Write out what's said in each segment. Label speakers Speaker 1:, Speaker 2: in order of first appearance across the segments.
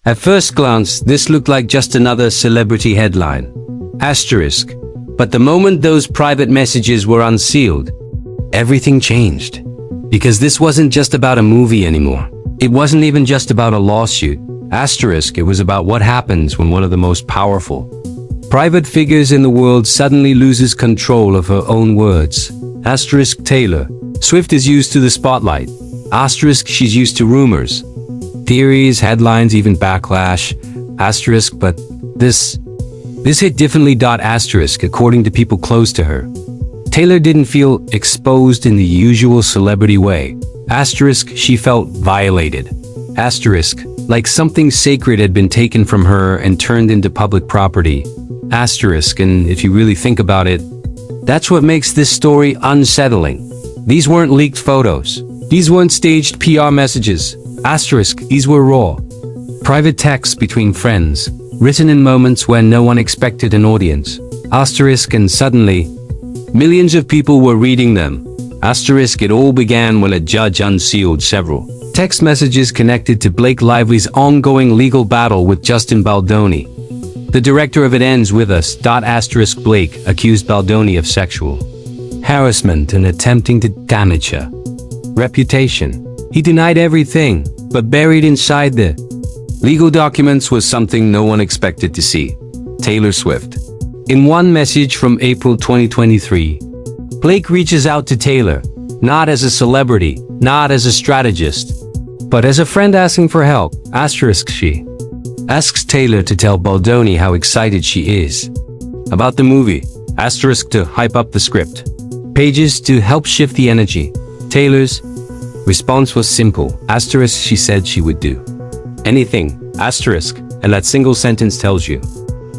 Speaker 1: At first glance, this looked like just another celebrity headline. Asterisk. But the moment those private messages were unsealed, everything changed. Because this wasn't just about a movie anymore. It wasn't even just about a lawsuit. Asterisk, it was about what happens when one of the most powerful private figures in the world suddenly loses control of her own words. Asterisk Taylor Swift is used to the spotlight. Asterisk she's used to rumors, theories, headlines, even backlash. Asterisk but this hit differently. Asterisk according to people close to her. Taylor didn't feel exposed in the usual celebrity way. Asterisk she felt violated. Asterisk like something sacred had been taken from her and turned into public property. Asterisk and if you really think about it, that's what makes this story unsettling. These weren't leaked photos. These weren't staged PR messages. Asterisk, these were raw, private texts between friends, written in moments when no one expected an audience. Asterisk and suddenly, millions of people were reading them. Asterisk it all began when a judge unsealed several text messages connected to Blake Lively's ongoing legal battle with Justin Baldoni. The director of It Ends With Us. Asterisk Blake accused Baldoni of sexual harassment and attempting to damage her reputation. He denied everything, but buried inside the legal documents was something no one expected to see. Taylor Swift. In one message from April 2023, Blake reaches out to Taylor, not as a celebrity, not as a strategist, but as a friend asking for help. Asterisk she asks Taylor to tell Baldoni how excited she is about the movie. Asterisk to hype up the script pages to help shift the energy. Taylor's response was simple. Asterisk she said she would do anything. Asterisk and that single sentence tells you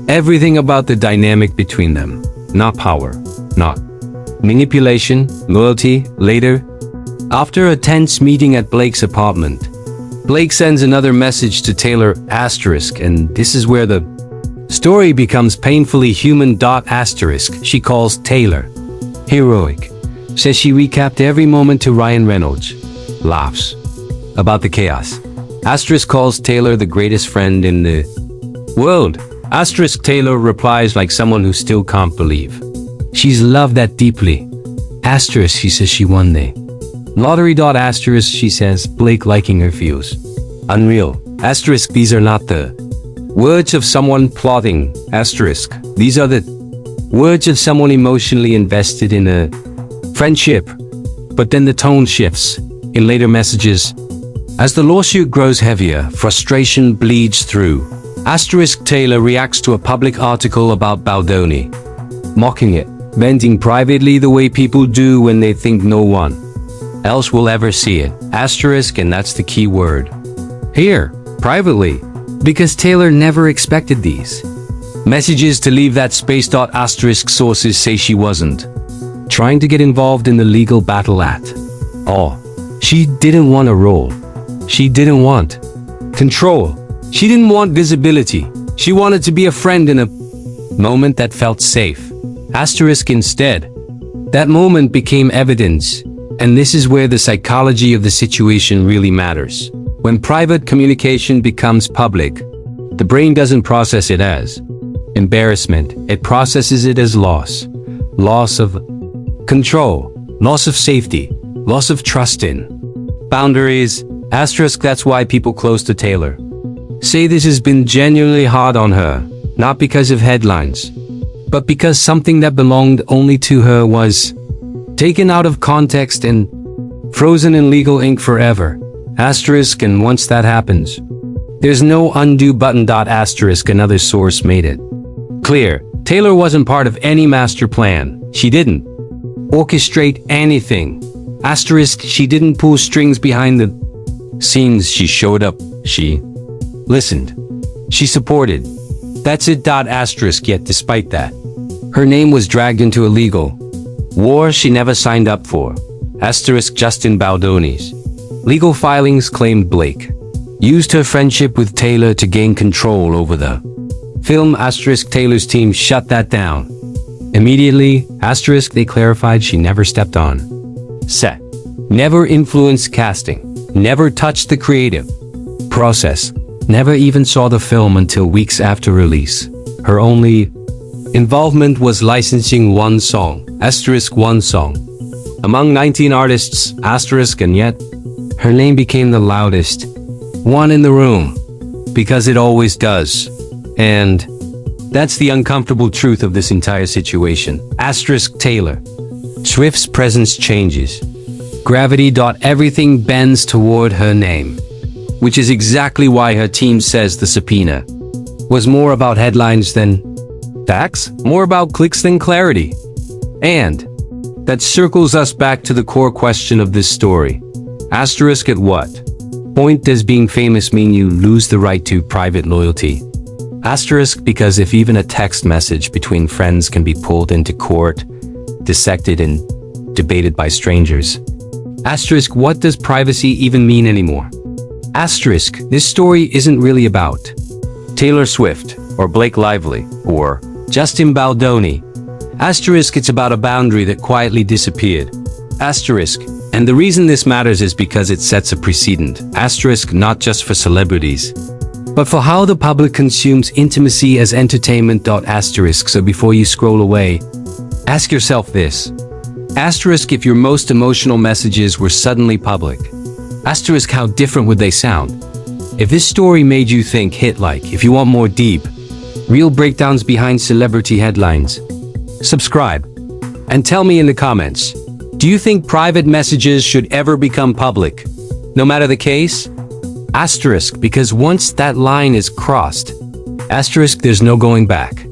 Speaker 1: everything about the dynamic between them. Not power, not manipulation, loyalty. Later, after a tense meeting at Blake's apartment, Blake sends another message to Taylor. Asterisk and this is where the story becomes painfully human. Asterisk she calls Taylor heroic, says she recapped every moment to Ryan Reynolds, laughs about the chaos. Asterisk calls Taylor the greatest friend in the world. Asterisk Taylor replies like someone who still can't believe she's loved that deeply. Asterisk she says she won the lottery. Asterisk she says Blake liking her feels unreal. Asterisk these are not the words of someone plotting. Asterisk these are the words of someone emotionally invested in a friendship. But then the tone shifts in later messages. As the lawsuit grows heavier, frustration bleeds through. Asterisk Taylor reacts to a public article about Baldoni, mocking it, venting privately the way people do when they think no one else will ever see it. Asterisk and that's the key word here, privately, because Taylor never expected these messages to leave that space. Asterisk sources say she wasn't trying to get involved in the legal battle at all. She didn't want a role. She didn't want control. She didn't want visibility. She wanted to be a friend in a moment that felt safe. Asterisk instead, that moment became evidence, and this is where the psychology of the situation really matters. When private communication becomes public, the brain doesn't process it as embarrassment. It processes it as loss. Loss of control, loss of safety, loss of trust in boundaries. Asterisk that's why people close to Taylor say this has been genuinely hard on her, not because of headlines, but because something that belonged only to her was taken out of context and frozen in legal ink forever. Asterisk and once that happens, there's no undo button. Asterisk another source made it clear Taylor wasn't part of any master plan. She didn't orchestrate anything. Asterisk she didn't pull strings behind the scenes. She showed up. She listened. She supported. That's it. Asterisk yet despite that, her name was dragged into a legal war she never signed up for. Asterisk Justin Baldoni's legal filings claimed Blake used her friendship with Taylor to gain control over the film. Asterisk Taylor's team shut that down immediately. Asterisk they clarified she never stepped on set, never influenced casting, never touched the creative process. never even saw the film until weeks after release. Her only involvement was licensing one song, one song, among 19 artists, and yet, her name became the loudest one in the room, because it always does. And that's the uncomfortable truth of this entire situation. Taylor Swift's presence changes. Gravity. Everything bends toward her name, which is exactly why her team says the subpoena was more about headlines than facts, more about clicks than clarity. And that circles us back to the core question of this story. At what point does being famous mean you lose the right to private loyalty? Because if even a text message between friends can be pulled into court, dissected and debated by strangers. What does privacy even mean anymore? This story isn't really about Taylor Swift, or Blake Lively, or Justin Baldoni. It's about a boundary that quietly disappeared. And the reason this matters is because it sets a precedent. Not just for celebrities, but for how the public consumes intimacy as entertainment. So before you scroll away, ask yourself this. If your most emotional messages were suddenly public. How different would they sound? If this story made you think, hit like. If you want more deep, real breakdowns behind celebrity headlines, subscribe. And tell me in the comments, do you think private messages should ever become public? No matter the case? Because once that line is crossed, there's no going back.